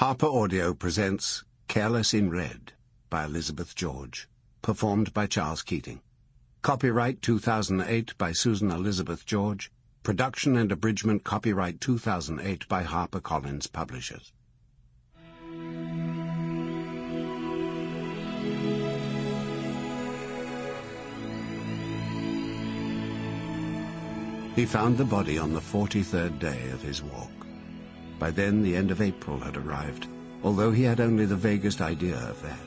Harper Audio presents Careless in Red by Elizabeth George, performed by Charles Keating. Copyright 2008 by Susan Elizabeth George. Production and abridgment copyright 2008 by HarperCollins Publishers. He found the body on the 43rd day of his walk. By then the end of April had arrived, although he had only the vaguest idea of that.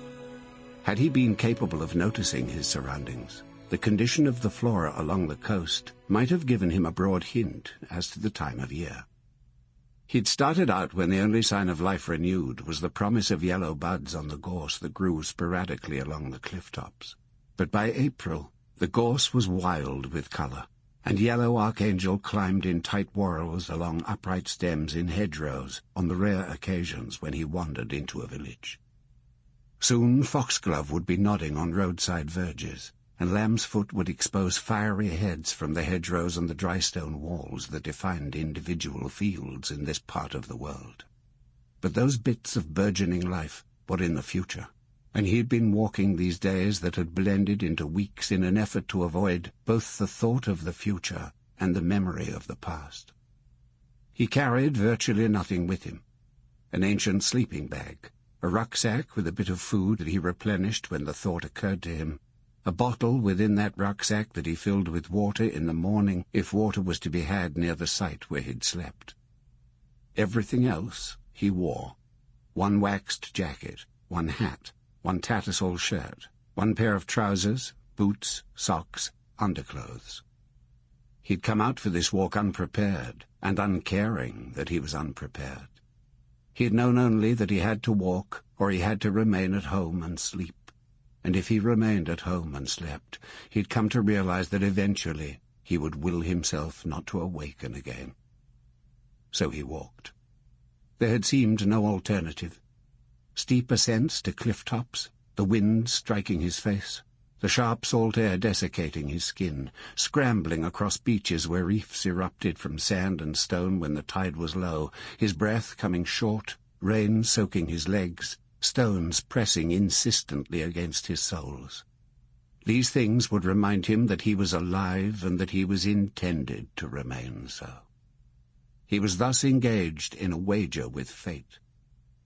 Had he been capable of noticing his surroundings, the condition of the flora along the coast might have given him a broad hint as to the time of year. He'd started out when the only sign of life renewed was the promise of yellow buds on the gorse that grew sporadically along the cliff tops. But by April, the gorse was wild with colour, and yellow archangel climbed in tight whorls along upright stems in hedgerows on the rare occasions when he wandered into a village. Soon foxglove would be nodding on roadside verges, and lambsfoot would expose fiery heads from the hedgerows and the dry stone walls that defined individual fields in this part of the world. But those bits of burgeoning life were in the future, and he had been walking these days that had blended into weeks in an effort to avoid both the thought of the future and the memory of the past. He carried virtually nothing with him: an ancient sleeping bag, a rucksack with a bit of food that he replenished when the thought occurred to him, a bottle within that rucksack that he filled with water in the morning if water was to be had near the site where he'd slept. Everything else he wore: one waxed jacket, one hat, one tattersall shirt, one pair of trousers, boots, socks, underclothes. He'd come out for this walk unprepared, and uncaring that he was unprepared. He had known only that he had to walk, or he had to remain at home and sleep. And if he remained at home and slept, he'd come to realize that eventually he would will himself not to awaken again. So he walked. There had seemed no alternative. Steep ascents to cliff tops, the wind striking his face, the sharp salt air desiccating his skin, scrambling across beaches where reefs erupted from sand and stone when the tide was low, his breath coming short, rain soaking his legs, stones pressing insistently against his soles. These things would remind him that he was alive and that he was intended to remain so. He was thus engaged in a wager with fate.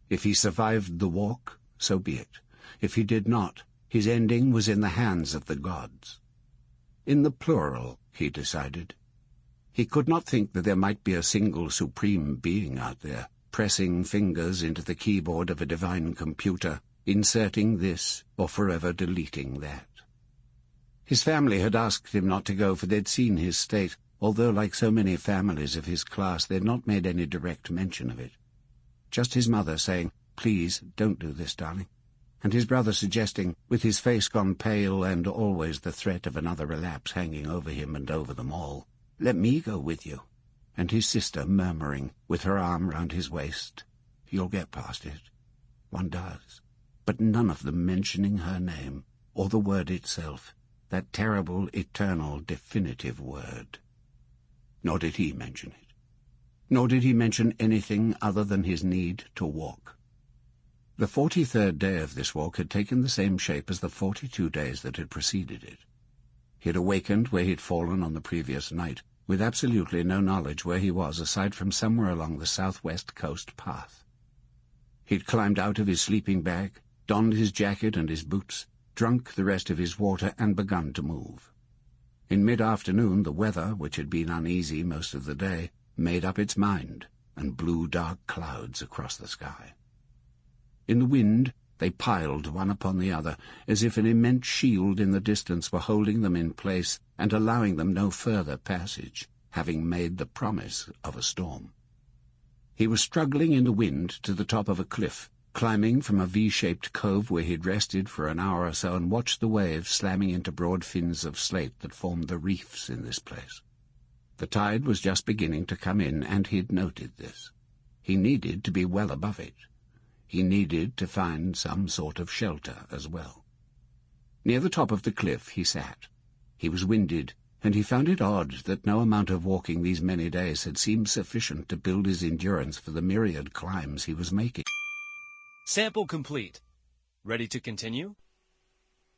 If he survived the walk, so be it. If he did not, his ending was in the hands of the gods. In the plural, he decided. He could not think that there might be a single supreme being out there, pressing fingers into the keyboard of a divine computer, inserting this or forever deleting that. His family had asked him not to go, for they'd seen his state, although like so many families of his class they'd not made any direct mention of it. Just his mother saying, "Please, don't do this, darling," and his brother suggesting, with his face gone pale and always the threat of another relapse hanging over him and over them all, "Let me go with you," and his sister murmuring, with her arm round his waist, "You'll get past it. One does," but none of them mentioning her name, or the word itself, that terrible, eternal, definitive word. Nor did he mention it. Nor did he mention anything other than his need to walk. The 43rd day of this walk had taken the same shape as the 42 days that had preceded it. He had awakened where he had fallen on the previous night, with absolutely no knowledge where he was aside from somewhere along the southwest coast path. He'd climbed out of his sleeping bag, donned his jacket and his boots, drunk the rest of his water, and begun to move. In mid-afternoon the weather, which had been uneasy most of the day, made up its mind, and blew dark clouds across the sky. In the wind they piled one upon the other, as if an immense shield in the distance were holding them in place and allowing them no further passage, having made the promise of a storm. He was struggling in the wind to the top of a cliff, climbing from a V-shaped cove where he'd rested for an hour or so and watched the waves slamming into broad fins of slate that formed the reefs in this place. The tide was just beginning to come in, and he'd noted this. He needed to be well above it. He needed to find some sort of shelter as well. Near the top of the cliff he sat. He was winded, and he found it odd that no amount of walking these many days had seemed sufficient to build his endurance for the myriad climbs he was making. Sample complete. Ready to continue?